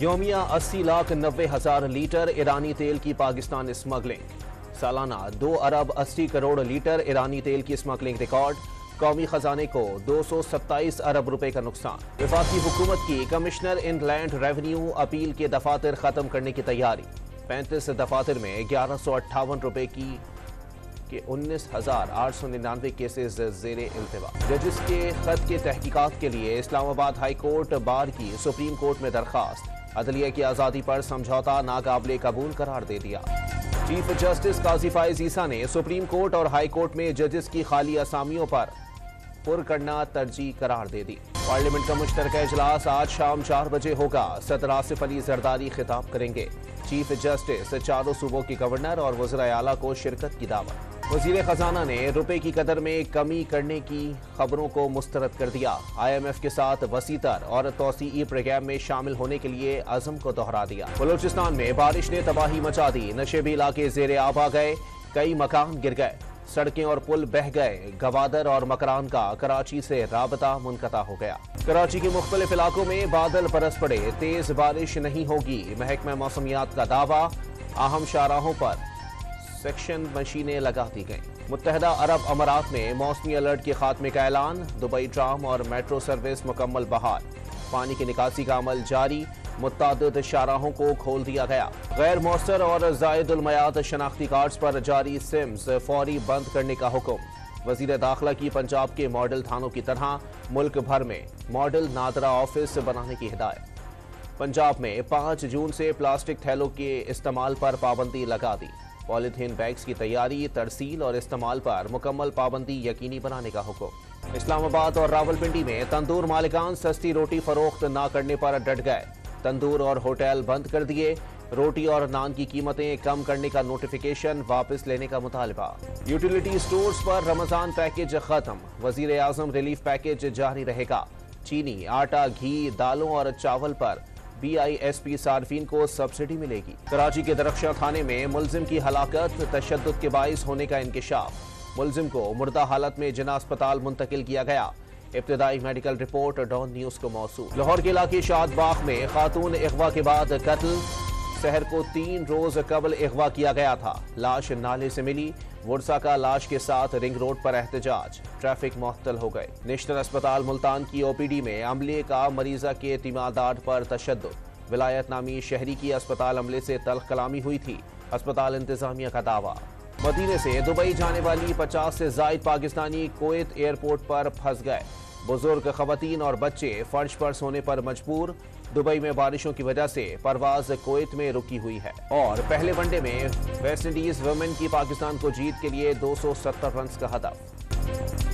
یومیہ 80,90,000 لیٹر ایرانی تیل کی پاکستان اسمگلنگ۔ سالانہ 2 ارب 80 کروڑ لیٹر ایرانی تیل کی اسمگلنگ ریکارڈ۔ قومی خزانے کو 227 ارب روپے کا نقصان۔ وفاقی حکومت کی کمشنر ان لینڈ ریونیو اپیل کے دفاتر ختم کرنے کی تیاری۔ 35 دفاتر میں 1158 روپے کی 19,899 کیسز زیر التوا۔ ججز کے خط کے تحقیقات کے لیے اسلام آباد ہائی کورٹ بار کی سپریم کورٹ میں درخواست۔ عدلیہ کی آزادی پر سمجھوتا ناقابل قبول قرار دے دیا۔ چیف جسٹس قاضی فائز عیسیٰ نے سپریم کورٹ اور ہائی کورٹ میں ججز کی خالی اسامیوں پر پر کرنا ترجیح قرار دے دی۔ پارلیمنٹ کا مشترکہ اجلاس آج شام 4 بجے ہوگا۔ صدر آصف علی زرداری خطاب کریں گے۔ چیف جسٹس چاروں صوبوں کے گورنر اور وزراء اعلیٰ کو شرکت کی دعوت۔ وزیر خزانہ نے روپے کی قدر میں کمی کرنے کی خبروں کو مسترد کر دیا۔ آئی ایم ایف کے ساتھ وسیع تر اور توسیعی پروگرام میں شامل ہونے کے لیے عزم کو دہرا دیا۔ بلوچستان میں بارش نے تباہی مچا دی۔ نشیبی علاقے زیر آب آ گئے، کئی مکان گر گئے، سڑکیں اور پل بہہ گئے۔ گوادر اور مکران کا کراچی سے رابطہ منقطع ہو گیا۔ کراچی کے مختلف علاقوں میں بادل برس پڑے، تیز بارش نہیں ہوگی۔ محکمہ موسمیات کا دعویٰ، اہم شاہراہوں پر سیکشن مشینیں لگا دی گئیں۔ متحدہ عرب امارات میں موسمی الرٹ کے خاتمے کا اعلان۔ دبئی ٹرام اور میٹرو سروس مکمل بحال۔ پانی کی نکاسی کا عمل جاری۔ متعدد شاہراہوں کو کھول دیا گیا۔ غیر مؤثر اور زائد المیعاد شناختی کارڈز پر جاری سمز فوری بند کرنے کا حکم۔ وزیر داخلہ کی پنجاب کے ماڈل تھانوں کی طرح ملک بھر میں ماڈل نادرہ آفس بنانے کی ہدایت۔ پنجاب میں 5 جون سے پلاسٹک تھیلوں کے استعمال پر پابندی لگا دی۔ پولیتھین بیگز کی تیاری، ترسیل اور استعمال پر مکمل پابندی یقینی بنانے کا حکم۔ اسلام آباد اور راولپنڈی میں تندور مالکان سستی روٹی فروخت نہ کرنے پر ڈٹ گئے۔ تندور اور ہوٹل بند کر دیے۔ روٹی اور نان کی قیمتیں کم کرنے کا نوٹیفیکیشن واپس لینے کا مطالبہ۔ یوٹیلیٹی سٹورز پر رمضان پیکج ختم۔ وزیر اعظم ریلیف پیکج جاری رہے گا۔ چینی، آٹا، گھی، دالوں اور چاول پر BISP صارفین کو سبسڈی ملے گی۔ کراچی کے درخشاں تھانے میں ملزم کی ہلاکت، تشدد کے باعث ہونے کا انکشاف۔ ملزم کو مردہ حالت میں جناح اسپتال منتقل کیا گیا۔ ابتدائی میڈیکل رپورٹ ڈان نیوز کو موصول۔ لاہور کے علاقے شاد باغ میں خاتون اغوا کے بعد قتل۔ شہر کو 3 روز قبل اغوا کیا گیا تھا۔ لاش نالے سے ملی۔ ورثا کا لاش کے ساتھ رنگ روڈ پر احتجاج۔ ٹریفک معطل ہو گئے۔ نیشنل اسپتال ملتان کی OPD میں عملے کا مریضہ کے تیماردار پر تشدد۔ ولایت نامی شہری کی اسپتال عملے سے تلخ کلامی ہوئی تھی۔ اسپتال انتظامیہ کا دعویٰ۔ مدینے سے دبئی جانے والی 50 سے زائد پاکستانی کویت ایئرپورٹ پر پھنس گئے۔ بزرگ، خواتین اور بچے فرش پر سونے پر مجبور۔ دبئی میں بارشوں کی وجہ سے پرواز کویت میں رکی ہوئی ہے۔ اور پہلے ون ڈے میں ویسٹ انڈیز ویمن کی پاکستان کو جیت کے لیے 270 رنز کا ہدف۔